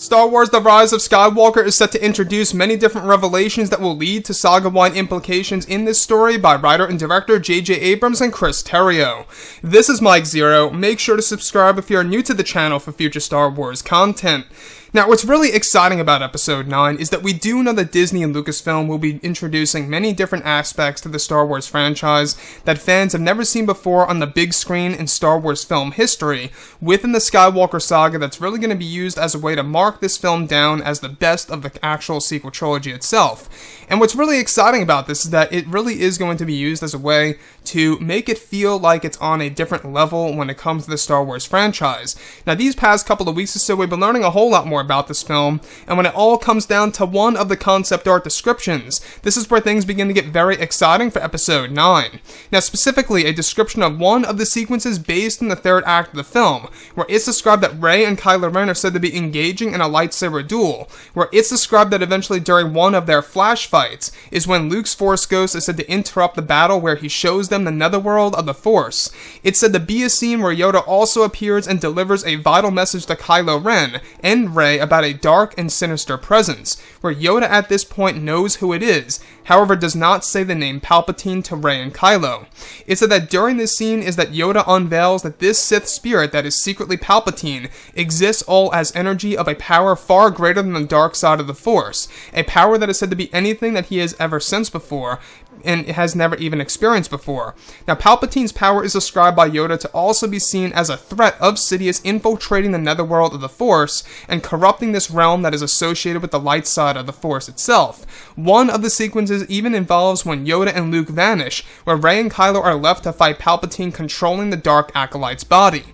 Star Wars The Rise of Skywalker is set to introduce many different revelations that will lead to saga-wide implications in this story by writer and director J.J. Abrams and Chris Terrio. This is Mike Zero. Make sure to subscribe if you're new to the channel for future Star Wars content. Now, what's really exciting about Episode 9 is that we do know that Disney and Lucasfilm will be introducing many different aspects to the Star Wars franchise that fans have never seen before on the big screen in Star Wars film history, within the Skywalker saga that's really going to be used as a way to mark this film down as the best of the actual sequel trilogy itself. And what's really exciting about this is that it really is going to be used as a way to make it feel like it's on a different level when it comes to the Star Wars franchise. Now, these past couple of weeks or so, we've been learning a whole lot more about this film, and when it all comes down to one of the concept art descriptions, this is where things begin to get very exciting for Episode 9. Now, specifically, a description of one of the sequences based in the third act of the film, where it's described that Rey and Kylo Ren are said to be engaging in a lightsaber duel, where it's described that eventually during one of their flash fights is when Luke's Force Ghost is said to interrupt the battle where he shows them the netherworld of the Force. It's said to be a scene where Yoda also appears and delivers a vital message to Kylo Ren and Rey about a dark and sinister presence, where Yoda at this point knows who it is, however does not say the name Palpatine to Rey and Kylo. It's said that during this scene is that Yoda unveils that this Sith spirit that is secretly Palpatine exists all as energy of a power far greater than the dark side of the Force, a power that is said to be anything that he has ever sensed before, and has never even experienced before. Now, Palpatine's power is described by Yoda to also be seen as a threat of Sidious infiltrating the netherworld of the Force and corrupting this realm that is associated with the light side of the Force itself. One of the sequences even involves when Yoda and Luke vanish, where Rey and Kylo are left to fight Palpatine controlling the Dark Acolyte's body.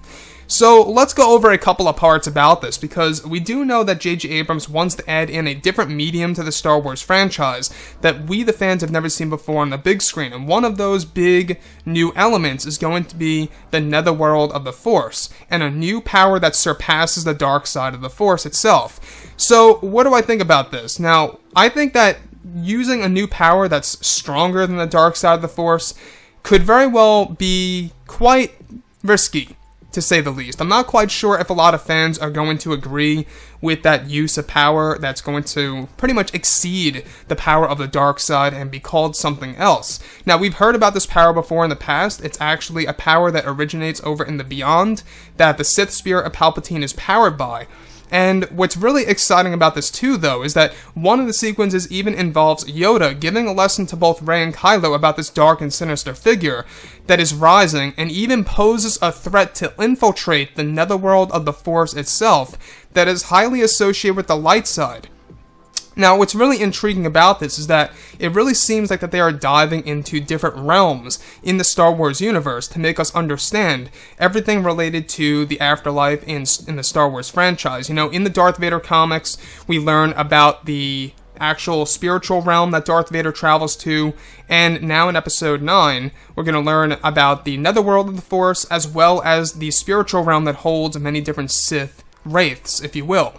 So let's go over a couple of parts about this, because we do know that J.J. Abrams wants to add in a different medium to the Star Wars franchise that we the fans have never seen before on the big screen, and one of those big new elements is going to be the netherworld of the Force, and a new power that surpasses the dark side of the Force itself. So what do I think about this? Now, I think that using a new power that's stronger than the dark side of the Force could very well be quite risky, to say the least. I'm not quite sure if a lot of fans are going to agree with that use of power that's going to pretty much exceed the power of the dark side and be called something else. Now, we've heard about this power before in the past. It's actually a power that originates over in the Beyond that the Sith spirit of Palpatine is powered by. And what's really exciting about this too, though, is that one of the sequences even involves Yoda giving a lesson to both Rey and Kylo about this dark and sinister figure that is rising and even poses a threat to infiltrate the netherworld of the Force itself that is highly associated with the light side. Now, what's really intriguing about this is that it really seems like that they are diving into different realms in the Star Wars universe to make us understand everything related to the afterlife in the Star Wars franchise. You know, in the Darth Vader comics, we learn about the actual spiritual realm that Darth Vader travels to, and now in Episode 9, we're going to learn about the netherworld of the Force, as well as the spiritual realm that holds many different Sith wraiths, if you will.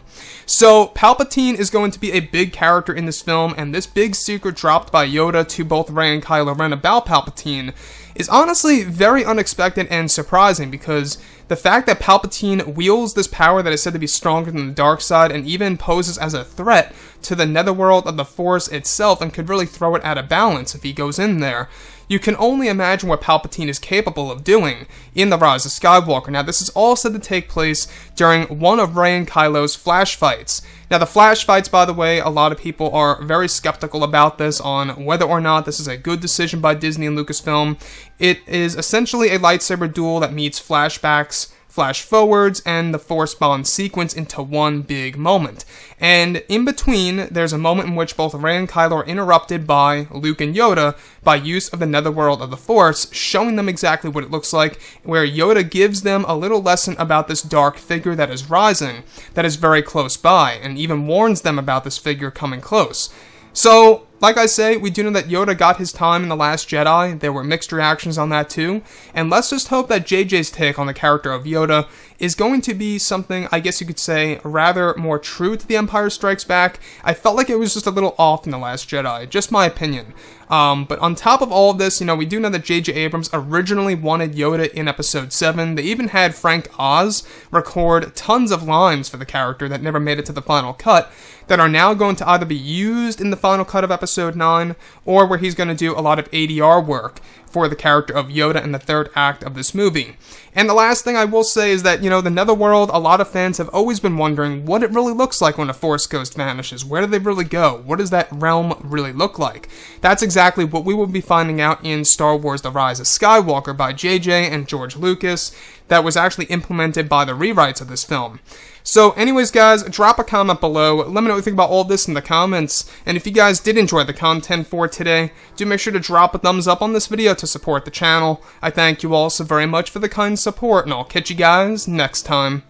So, Palpatine is going to be a big character in this film, and this big secret dropped by Yoda to both Rey and Kylo Ren about Palpatine is honestly very unexpected and surprising, because the fact that Palpatine wields this power that is said to be stronger than the dark side and even poses as a threat to the netherworld of the Force itself and could really throw it out of balance if he goes in there, you can only imagine what Palpatine is capable of doing in The Rise of Skywalker. Now, this is all said to take place during one of Rey and Kylo's flash fights. Now, the flash fights, by the way, a lot of people are very skeptical about this, on whether or not this is a good decision by Disney and Lucasfilm. It is essentially a lightsaber duel that meets flashbacks, flash forwards, and the Force Bond sequence into one big moment. And in between, there's a moment in which both Rey and Kylo are interrupted by Luke and Yoda by use of the netherworld of the Force, showing them exactly what it looks like, where Yoda gives them a little lesson about this dark figure that is rising, that is very close by, and even warns them about this figure coming close. So, like I say, we do know that Yoda got his time in The Last Jedi. There were mixed reactions on that too. And let's just hope that JJ's take on the character of Yoda is going to be something, I guess you could say, rather more true to The Empire Strikes Back. I felt like it was just a little off in The Last Jedi, just my opinion. But on top of all of this, we do know that J.J. Abrams originally wanted Yoda in Episode 7. They even had Frank Oz record tons of lines for the character that never made it to the final cut, that are now going to either be used in the final cut of Episode 9, or where he's going to do a lot of ADR work for the character of Yoda in the third act of this movie. And the last thing I will say is that, the Netherworld, a lot of fans have always been wondering what it really looks like when a Force ghost vanishes. Where do they really go? What does that realm really look like? That's exactly what we will be finding out in Star Wars The Rise of Skywalker by JJ and George Lucas, that was actually implemented by the rewrites of this film. So anyways, guys, drop a comment below. Let me know what you think about all this in the comments. And if you guys did enjoy the content for today, do make sure to drop a thumbs up on this video to support the channel. I thank you all so very much for the kind support, and I'll catch you guys next time.